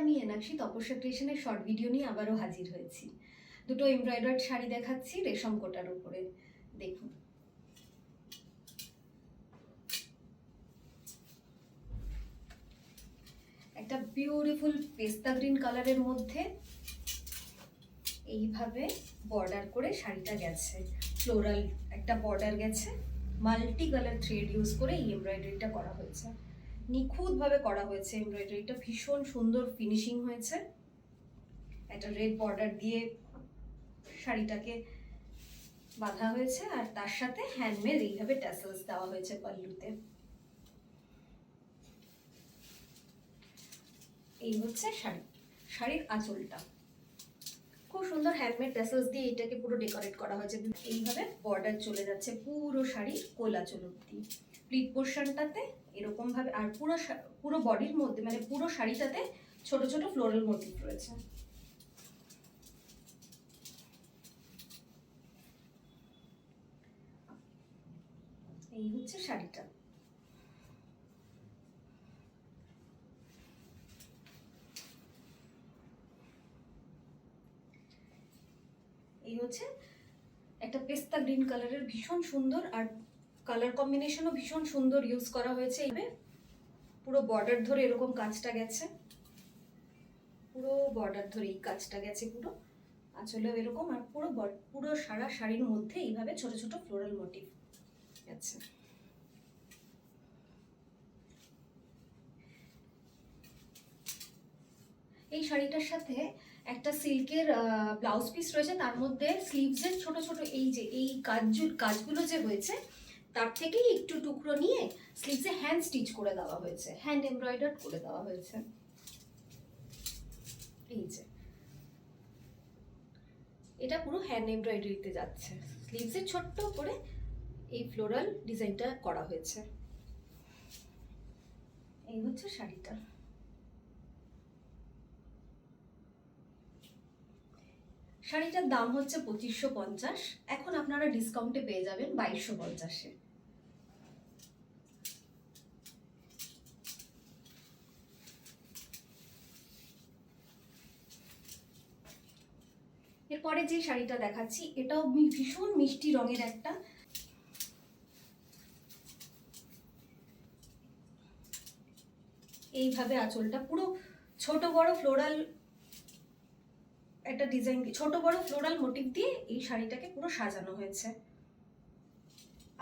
আমি এনাক্ষী তপস্যা ক্রিয়েশনের short video নিয়ে আবারও হাজির হয়েছি। দুটো এমব্রয়ডার্ড শাড়ি দেখাচ্ছি রেশম কোটার উপরে। দেখুন, একটা বিউটিফুল পেস্তা গ্রিন কালারের মধ্যে এইভাবে বর্ডার করে শাড়িটা গেছে, ফ্লোরাল একটা বর্ডার গেছে, মাল্টি কালার থ্রেড ইউজ করে এই এমব্রয়ডারিটা করা হয়েছে। নিখুঁতভাবে করা হয়েছে এমব্রয়ডারিটা, ভীষণ সুন্দর ফিনিশিং হয়েছে। একটা রেড বর্ডার দিয়ে শাড়িটাকে বাঁধা হয়েছে আর তার সাথে হ্যান্ডমেড এইভাবে ট্যাসেলস দেওয়া হয়েছে পাল্লুতে। এই হচ্ছে শাড়ির আঁচলটা, খুব সুন্দর হ্যান্ডমেড ট্যাসেলস দিয়ে এটাকে পুরো ডেকোরেট করা হয়েছে। এইভাবে বর্ডার চলে যাচ্ছে পুরো শাড়ির কোলাচল অব্দি। প্লিট পোর্শনটাতে এরকম ভাবে, আর পুরো বডির মধ্যে মানে পুরো শাড়িটাতে ছোট ছোট ফ্লোরাল মোটিভ রয়েছে। এই হচ্ছে শাড়িটা। এই হচ্ছে একটা পেস্তা গ্রিন কালারের, ভীষণ সুন্দর, আর কালার কম্বিনেশনও ভীষণ সুন্দর ইউজ করা হয়েছে। এইভাবে পুরো বর্ডার ধরে এরকম কাজটা গেছে, পুরো বর্ডার ধরে এই কাজটা গেছে পুরো আঁচলেও এরকম, আর পুরো সারা শাড়ির মধ্যে এইভাবে ছোট ছোট ফ্লোরাল মোটিভ আছে। এই শাড়িটার সাথে একটা সিল্কের ব্লাউজ পিস রয়েছে, তার মধ্যে স্লিভসের ছোট ছোট এই যে এই কাজগুলো যে হয়েছে তার থেকেই একটু টুকরো নিয়ে স্লিভসে হ্যান্ড স্টিচ করে দেওয়া হয়েছে, হ্যান্ড এমব্রয়ডার করে দেওয়া হয়েছে। এই যে এটা পুরো হ্যান্ড এমব্রয়ডারিতে যাচ্ছে, স্লিভসে ছোট্ট করে এই ফ্লোরাল ডিজাইনটা করা হয়েছে। এই হচ্ছে শাড়িটা। শাড়িটার দাম হচ্ছে 2550, এখন আপনারা ডিসকাউন্টে পেয়ে যাবেন 2250-এ। এরপরে যে শাড়িটা দেখাচ্ছি এটাও ভীষণ মিষ্টি রঙের একটা, এইভাবে আঁচলটা পুরো ছোট বড় ফ্লোরাল একটা ডিজাইন, ছোট বড় ফ্লোরাল মোটিভ দিয়ে এই শাড়িটাকে পুরো সাজানো হয়েছে।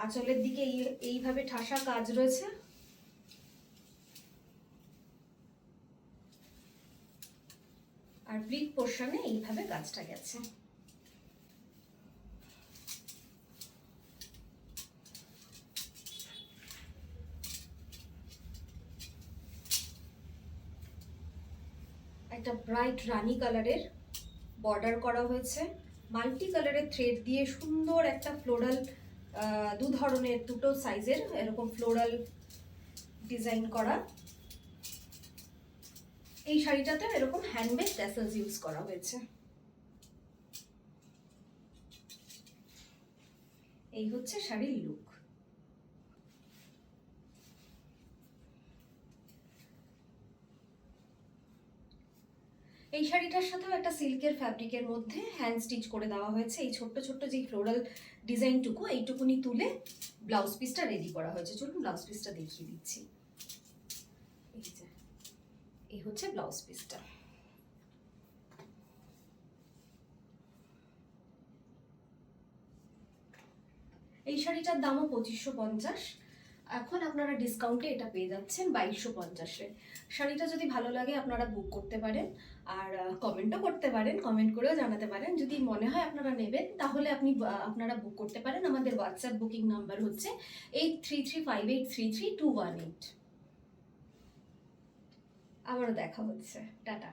আঁচলের দিকে এইভাবে ঠাসা কাজ রয়েছে, আর ব্রিক পোর্শনে এইভাবে কাজটা গেছে। একটা ব্রাইট রানী কালারের বর্ডার করা হয়েছে, মাল্টি কালারের থ্রেড দিয়ে সুন্দর একটা ফ্লোরাল, দুটো সাইজের এরকম ফ্লোরাল ডিজাইন করা। এই শাড়িটাতে এরকম হ্যান্ডমেড ট্যাসেলস ইউজ করা হয়েছে। এই হচ্ছে শাড়ির লুক। এই শাড়িটার সাথেও একটা সিল্কের ফ্যাব্রিকের মধ্যে হ্যান্ড স্টিচ করে দেওয়া হয়েছে। এই ছোট্ট ছোট্ট যে ফ্লোরাল ডিজাইনটুকু এইটুকুনি তুলে ব্লাউজ পিসটা রেডি করা হয়েছে। চলুন ব্লাউজ পিসটা দেখিয়ে দিচ্ছি। এই হচ্ছে ব্লাউজ পিসটা। এই শাড়িটার দামও 2550, এখন আপনারা ডিসকাউন্টে এটা পেয়ে যাচ্ছেন 2250-এ। শাড়িটা যদি ভালো লাগে আপনারা বুক করতে পারেন, আর কমেন্টও করতে পারেন, কমেন্ট করেও জানাতে পারেন। যদি মনে হয় আপনারা নেবেন তাহলে আপনারা বুক করতে পারেন। আমাদের হোয়াটসঅ্যাপ বুকিং নাম্বার হচ্ছে 8335833218। আবারও দেখা হচ্ছে, টাটা।